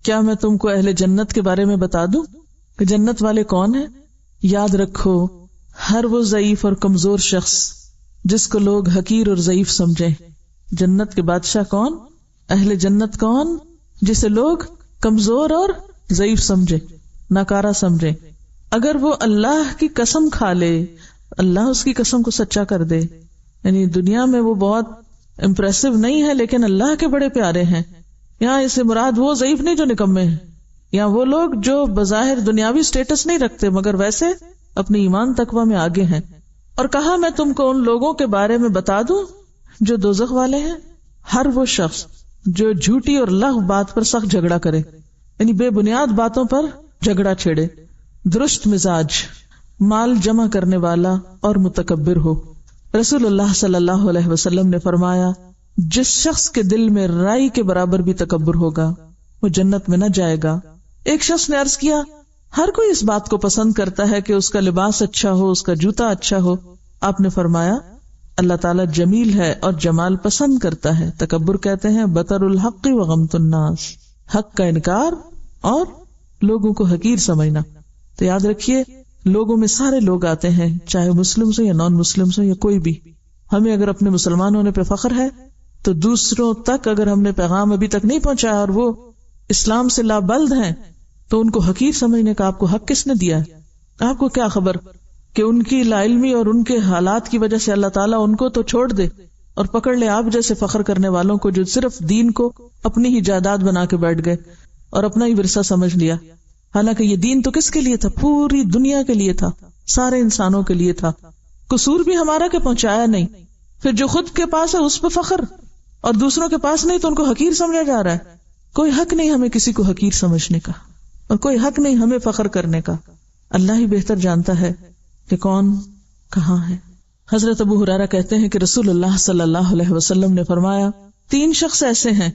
کیا میں تم کو اہل جنت کے بارے میں بتا دوں کہ جنت والے کون ہیں؟ یاد رکھو، ہر وہ ضعیف اور کمزور شخص جس کو لوگ حقیر اور ضعیف سمجھیں. جنت کے بادشاہ کون؟ اہل جنت کون؟ جسے لوگ کمزور اور ضعیف سمجھے، ناکارہ سمجھے. اگر وہ اللہ کی قسم کھا لے، اللہ اس کی قسم کو سچا کر دے، یعنی دنیا میں وہ بہت امپریسو نہیں ہے لیکن اللہ کے بڑے پیارے ہیں. یہاں اسے مراد وہ ضعیف نہیں جو نکمے ہیں، یا وہ لوگ جو بظاہر دنیاوی سٹیٹس نہیں رکھتے مگر ویسے اپنے ایمان تقوی میں آگے ہیں. اور کہا میں تم کو ان لوگوں کے بارے میں بتا دوں جو دوزخ والے ہیں، ہر وہ شخص جو جھوٹی اور لغو بات پر سخت جھگڑا کرے، یعنی بے بنیاد باتوں پر جھگڑا چھیڑے، درست مزاج، مال جمع کرنے والا اور متکبر ہو. رسول اللہ صلی اللہ علیہ وسلم نے فرمایا، جس شخص کے دل میں رائی کے برابر بھی تکبر ہوگا وہ جنت میں نہ جائے گا. ایک شخص نے عرض کیا، ہر کوئی اس بات کو پسند کرتا ہے کہ اس کا لباس اچھا ہو، اس کا جوتا اچھا ہو. آپ نے فرمایا، اللہ تعالیٰ جمیل ہے اور جمال پسند کرتا ہے. تکبر کہتے ہیں بطر الحق و غمت الناس، حق کا انکار اور لوگوں کو حقیر سمجھنا. تو یاد رکھیے، لوگوں میں سارے لوگ آتے ہیں، چاہے مسلم ہو یا نان مسلم ہو یا کوئی بھی. ہمیں اگر اپنے مسلمان ہونے پہ فخر ہے تو دوسروں تک اگر ہم نے پیغام ابھی تک نہیں پہنچایا اور وہ اسلام سے لابلد ہیں تو ان کو حقیر سمجھنے کا آپ کو حق کس نے دیا ہے؟ آپ کو کیا خبر کہ ان کی لا علمی اور ان کے حالات کی وجہ سے اللہ تعالیٰ ان کو تو چھوڑ دے اور پکڑ لے آپ جیسے فخر کرنے والوں کو جو صرف دین کو اپنی ہی جائیداد بنا کے بیٹھ گئے اور اپنا ہی ورثہ سمجھ لیا. حالانکہ یہ دین تو کس کے لیے تھا؟ پوری دنیا کے لیے تھا، سارے انسانوں کے لیے تھا. قصور بھی ہمارا کہ پہنچایا نہیں. پھر جو خود کے پاس ہے اس پہ فخر اور دوسروں کے پاس نہیں تو ان کو حقیر سمجھا جا رہا ہے. کوئی حق نہیں ہمیں کسی کو حقیر سمجھنے کا اور کوئی حق نہیں ہمیں فخر کرنے کا. اللہ ہی بہتر جانتا ہے کہ کون کہاں ہے. حضرت ابو ہریرہ کہتے ہیں کہ رسول اللہ صلی اللہ علیہ وسلم نے فرمایا، 3 شخص ایسے ہیں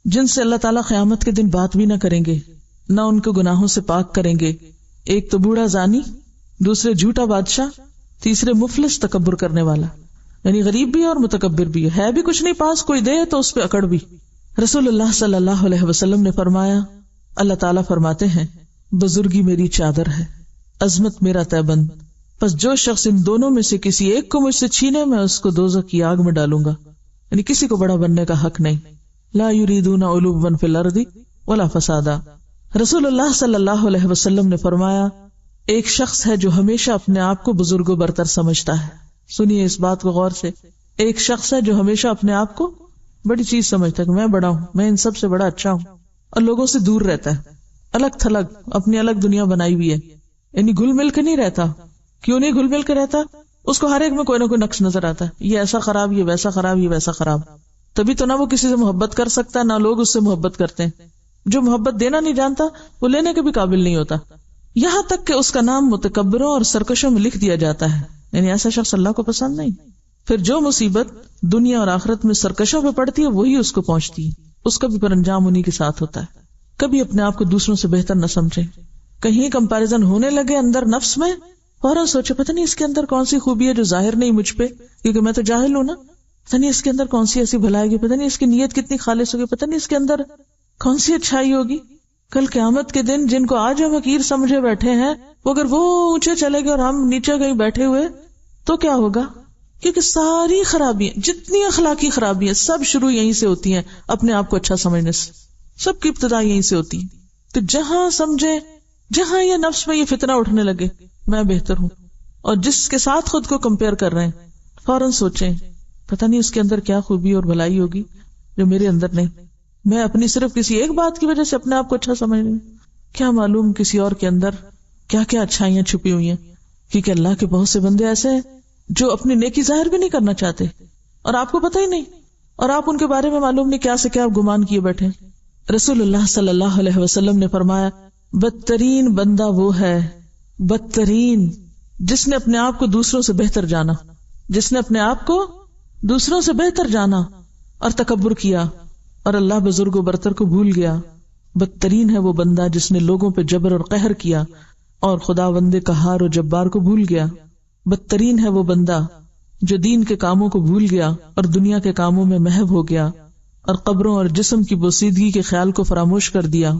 جن سے اللہ تعالیٰ قیامت کے دن بات بھی نہ کریں گے، نہ ان کو گناہوں سے پاک کریں گے. ایک تو بوڑھا زانی، دوسرے جھوٹا بادشاہ، تیسرے مفلس تکبر کرنے والا، یعنی غریب بھی اور متکبر بھی ہے بھی کچھ نہیں پاس، کوئی دے تو اس پہ اکڑ بھی. رسول اللہ صلی اللہ علیہ وسلم نے فرمایا، اللہ تعالیٰ فرماتے ہیں، بزرگی میری چادر ہے، عظمت میرا تہبند، پس جو شخص ان دونوں میں سے کسی ایک کو مجھ سے چھینے میں اس کو دوزخ کی آگ میں ڈالوں گا. یعنی کسی کو بڑا بننے کا حق نہیں. لا یریدون علوا فی الارض ولا فسادا. رسول اللہ صلی اللہ علیہ وسلم نے فرمایا، ایک شخص ہے جو ہمیشہ اپنے آپ کو بزرگ و برتر سمجھتا ہے. سنیے اس بات کو غور سے. ایک شخص ہے جو ہمیشہ اپنے آپ کو بڑی چیز سمجھتا ہے کہ میں بڑا ہوں، میں ان سب سے بڑا اچھا ہوں، اور لوگوں سے دور رہتا ہے، الگ تھلگ اپنی الگ دنیا بنائی ہوئی ہے. یعنی گھل مل کے نہیں رہتا. کیوں نہیں گھل مل کے رہتا؟ اس کو ہر ایک میں کوئی نہ کوئی نقص نظر آتا ہے، یہ ایسا خراب، یہ ویسا خراب، یہ ویسا خراب. تبھی تو نہ وہ کسی سے محبت کر سکتا، نہ لوگ اس سے محبت کرتے ہیں. جو محبت دینا نہیں جانتا وہ لینے کے بھی قابل نہیں ہوتا. یہاں تک کہ اس کا نام متکبروں اور سرکشوں میں لکھ دیا جاتا ہے. یعنی ایسا شخص اللہ کو پسند نہیں. پھر جو مصیبت دنیا اور آخرت میں سرکشوں پہ پڑتی ہے وہی اس کو پہنچتی ہے، اس کا بھی پر انجام انہی کے ساتھ ہوتا ہے. کبھی اپنے آپ کو دوسروں سے بہتر نہ سمجھیں. کہیں کمپیریزن ہونے لگے اندر نفس میں، فوراً سوچے پتہ نہیں اس کے اندر کون سی خوبی ہے جو ظاہر نہیں مجھ پہ، کیونکہ میں تو جاہل ہوں نا. پتہ نہیں اس کے اندر کون سی ایسی بھلائی ہوگی، پتہ نہیں اس کی نیت کتنی خالص ہوگی، پتہ نہیں اس کے اندر کون سی اچھائی ہوگی. کل قیامت کے دن جن کو آج ہم حقیر سمجھے بیٹھے ہیں، وہ اگر وہ اونچے چلے گئے اور ہم نیچے کہیں بیٹھے ہوئے تو کیا ہوگا؟ کیونکہ ساری خرابیاں، جتنی اخلاقی خرابیاں، سب شروع یہیں سے ہوتی ہیں، اپنے آپ کو اچھا سمجھنے سے. سب کی ابتدا یہیں سے ہوتی ہے. تو جہاں سمجھے، جہاں یہ نفس میں یہ فتنہ اٹھنے لگے میں بہتر ہوں، اور جس کے ساتھ خود کو کمپیئر کر رہے ہیں، فوراً سوچیں پتہ نہیں اس کے اندر کیا خوبی اور بھلائی ہوگی جو میرے اندر نہیں. میں اپنی صرف کسی ایک بات کی وجہ سے اپنے آپ کو اچھا سمجھ رہی ہوں، کیا معلوم کسی اور کے اندر کیا کیا اچھائیاں چھپی ہوئی ہیں. کیونکہ اللہ کے بہت سے بندے ایسے ہیں جو اپنی نیکی ظاہر بھی نہیں کرنا چاہتے اور آپ کو پتہ ہی نہیں، اور آپ ان کے بارے میں معلوم نہیں کیا سے کیا گمان کیے بیٹھے. رسول اللہ صلی اللہ علیہ وسلم نے فرمایا بدترین بندہ وہ ہے، بدترین جس نے اپنے آپ کو دوسروں سے بہتر جانا، جس نے اپنے آپ کو دوسروں سے بہتر جانا اور تکبر کیا اور اللہ بزرگ و برتر کو بھول گیا. بدترین ہے وہ بندہ جس نے لوگوں پہ جبر اور قہر کیا اور خداوند قہار و جبار کو بھول گیا. بدترین ہے وہ بندہ جو دین کے کاموں کو بھول گیا اور دنیا کے کاموں میں محو ہو گیا اور قبروں اور جسم کی بوسیدگی کے خیال کو فراموش کر دیا،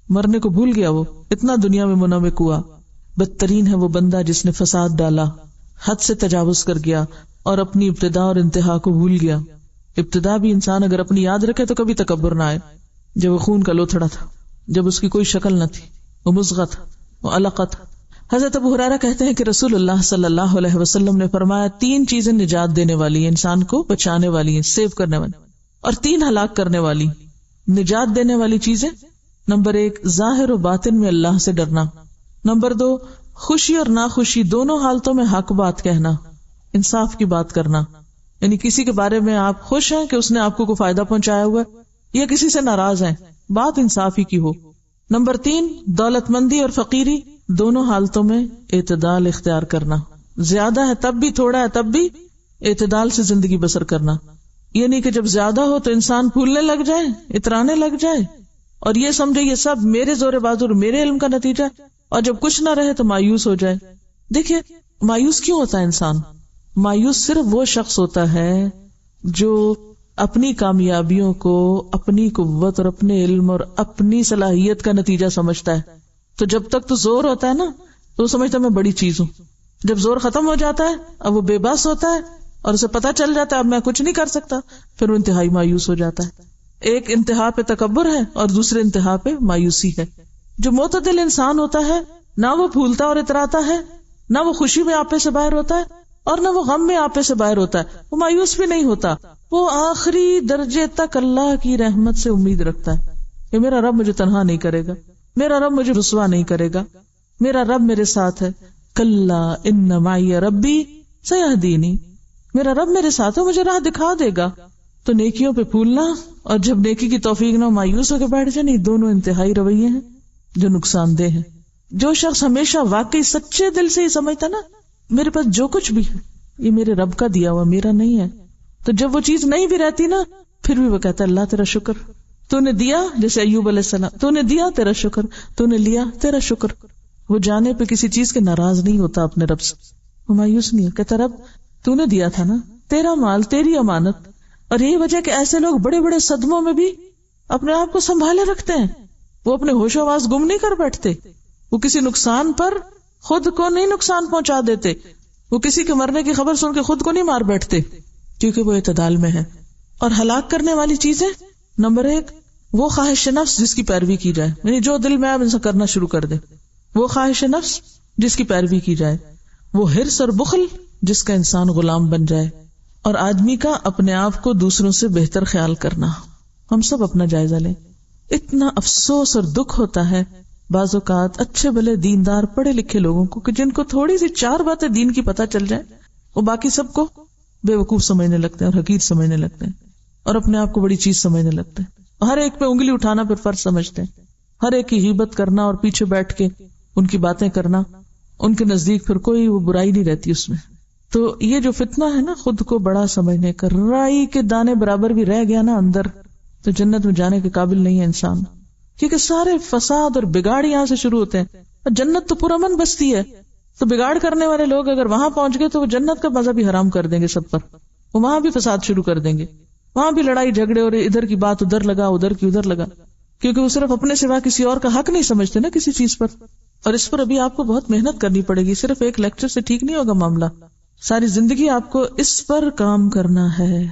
مرنے کو بھول گیا، وہ اتنا دنیا میں منغمک ہوا. بدترین ہے وہ بندہ جس نے فساد ڈالا، حد سے تجاوز کر گیا اور اپنی ابتدا اور انتہا کو بھول گیا. ابتدا بھی انسان اگر اپنی یاد رکھے تو کبھی تکبر نہ آئے. جب وہ خون کا لوتھڑا تھا، جب اس کی کوئی شکل نہ تھی، وہ مضغہ تھا، وہ علقہ تھا. حضرت ابو ہریرہ کہتے ہیں کہ رسول اللہ صلی اللہ علیہ وسلم نے فرمایا 3 چیزیں نجات دینے والی ہیں، انسان کو بچانے والی ہیں، سیو کرنے والی، اور 3 ہلاک کرنے والی. نجات دینے والی چیزیں، نمبر 1 ظاہر و باطن میں اللہ سے ڈرنا، نمبر 2 خوشی اور ناخوشی دونوں حالتوں میں حق بات کہنا، انصاف کی بات کرنا، یعنی کسی کے بارے میں آپ خوش ہیں کہ اس نے آپ کو کوئی فائدہ پہنچایا ہوا ہے یا کسی سے ناراض ہیں، بات انصاف ہی کی ہو. نمبر 3 دولت مندی اور فقیری دونوں حالتوں میں اعتدال اختیار کرنا، زیادہ ہے تب بھی، تھوڑا ہے تب بھی اعتدال سے زندگی بسر کرنا. یعنی کہ جب زیادہ ہو تو انسان پھولنے لگ جائے، اترانے لگ جائے اور یہ سمجھے یہ سب میرے زور بازو اور میرے علم کا نتیجہ، اور جب کچھ نہ رہے تو مایوس ہو جائے. دیکھیے مایوس کیوں ہوتا ہے انسان؟ مایوس صرف وہ شخص ہوتا ہے جو اپنی کامیابیوں کو اپنی قوت اور اپنے علم اور اپنی صلاحیت کا نتیجہ سمجھتا ہے. تو جب تک تو زور ہوتا ہے نا تو وہ سمجھتا ہے میں بڑی چیز ہوں. جب زور ختم ہو جاتا ہے اب وہ بے بس ہوتا ہے اور اسے پتا چل جاتا ہے اب میں کچھ نہیں کر سکتا، پھر وہ انتہائی مایوس ہو جاتا ہے. ایک انتہا پہ تکبر ہے اور دوسرے انتہا پہ مایوسی ہے. جو معتدل انسان ہوتا ہے نہ وہ پھولتا اور اتراتا ہے، نہ وہ خوشی میں آپے سے باہر ہوتا ہے اور نہ وہ غم میں آپے سے باہر ہوتا ہے، وہ مایوس بھی نہیں ہوتا، وہ آخری درجے تک اللہ کی رحمت سے امید رکھتا ہے کہ میرا رب مجھے تنہا نہیں کرے گا، میرا رب مجھے رسوا نہیں کرے گا، میرا رب میرے ساتھ ہے. کلا ان معی ربی سیہدینی، میرا رب میرے ساتھ ہے، مجھے راہ دکھا دے گا. تو نیکیوں پہ پھولنا اور جب نیکی کی توفیق نہ مایوس ہو کے بیٹھ جائے، نہیں، دونوں انتہائی رویے ہیں جو نقصان دہ ہیں. جو شخص ہمیشہ واقعی سچے دل سے ہی سمجھتا نا میرے پاس جو کچھ بھی ہے یہ میرے رب کا دیا ہوا، میرا نہیں ہے، تو جب وہ چیز نہیں بھی رہتی نا پھر بھی وہ کہتا ہے اللہ تیرا شکر، تو نے دیا، جیسے ایوب علیہ السلام، تو نے دیا تیرا شکر، تو نے لیا تیرا شکر. وہ جانے پہ کسی چیز کے ناراض نہیں ہوتا اپنے رب سے، وہ مایوس نہیں، کہتا رب تو نے دیا تھا نا، تیرا مال، تیری امانت. اور یہی وجہ کہ ایسے لوگ بڑے بڑے صدموں میں بھی اپنے آپ کو سنبھالے رکھتے ہیں، وہ اپنے ہوش و حواس گم نہیں کر بیٹھتے، وہ کسی نقصان پر خود کو نہیں نقصان پہنچا دیتے، وہ کسی کے مرنے کی خبر سن کے خود کو نہیں مار بیٹھتے، کیونکہ وہ اعتدال میں ہے. اور ہلاک کرنے والی چیزیں، نمبر 1 وہ خواہش نفس جس کی پیروی کی جائے، یعنی جو دل میں اب انسان کرنا شروع کر دے، وہ خواہش نفس جس کی پیروی کی جائے، وہ حرص اور بخل جس کا انسان غلام بن جائے، اور آدمی کا اپنے آپ کو دوسروں سے بہتر خیال کرنا. ہم سب اپنا جائزہ لیں. اتنا افسوس اور دکھ ہوتا ہے بعض اوقات اچھے بھلے دیندار پڑھے لکھے لوگوں کو کہ جن کو تھوڑی سی 4 باتیں دین کی پتہ چل جائے وہ باقی سب کو بے وقوف سمجھنے لگتے ہیں اور حقیر سمجھنے لگتے ہیں اور اپنے آپ کو بڑی چیز سمجھنے لگتے ہیں. ہر ایک پہ انگلی اٹھانا پھر فرض سمجھتے ہیں، ہر ایک کی غیبت کرنا اور پیچھے بیٹھ کے ان کی باتیں کرنا، ان کے نزدیک پھر کوئی وہ برائی نہیں رہتی اس میں. تو یہ جو فتنہ ہے نا خود کو بڑا سمجھنے کا، رائی کے دانے برابر بھی رہ گیا نا اندر تو جنت میں جانے کے قابل نہیں ہے انسان، کیونکہ سارے فساد اور بگاڑ یہاں سے شروع ہوتے ہیں. اور جنت تو پرامن بستی ہے، تو بگاڑ کرنے والے لوگ اگر وہاں پہنچ گئے تو وہ جنت کا مزہ بھی حرام کر دیں گے سب پر، وہ وہاں بھی فساد شروع کر دیں گے، وہاں بھی لڑائی جھگڑے، اور ادھر کی بات ادھر لگا، ادھر کی ادھر لگا، کیونکہ وہ صرف اپنے سوا کسی اور کا حق نہیں سمجھتے نا کسی چیز پر. اور اس پر ابھی آپ کو بہت محنت کرنی پڑے گی، صرف ایک لیکچر سے ٹھیک نہیں ہوگا معاملہ، ساری زندگی آپ کو اس پر کام کرنا ہے.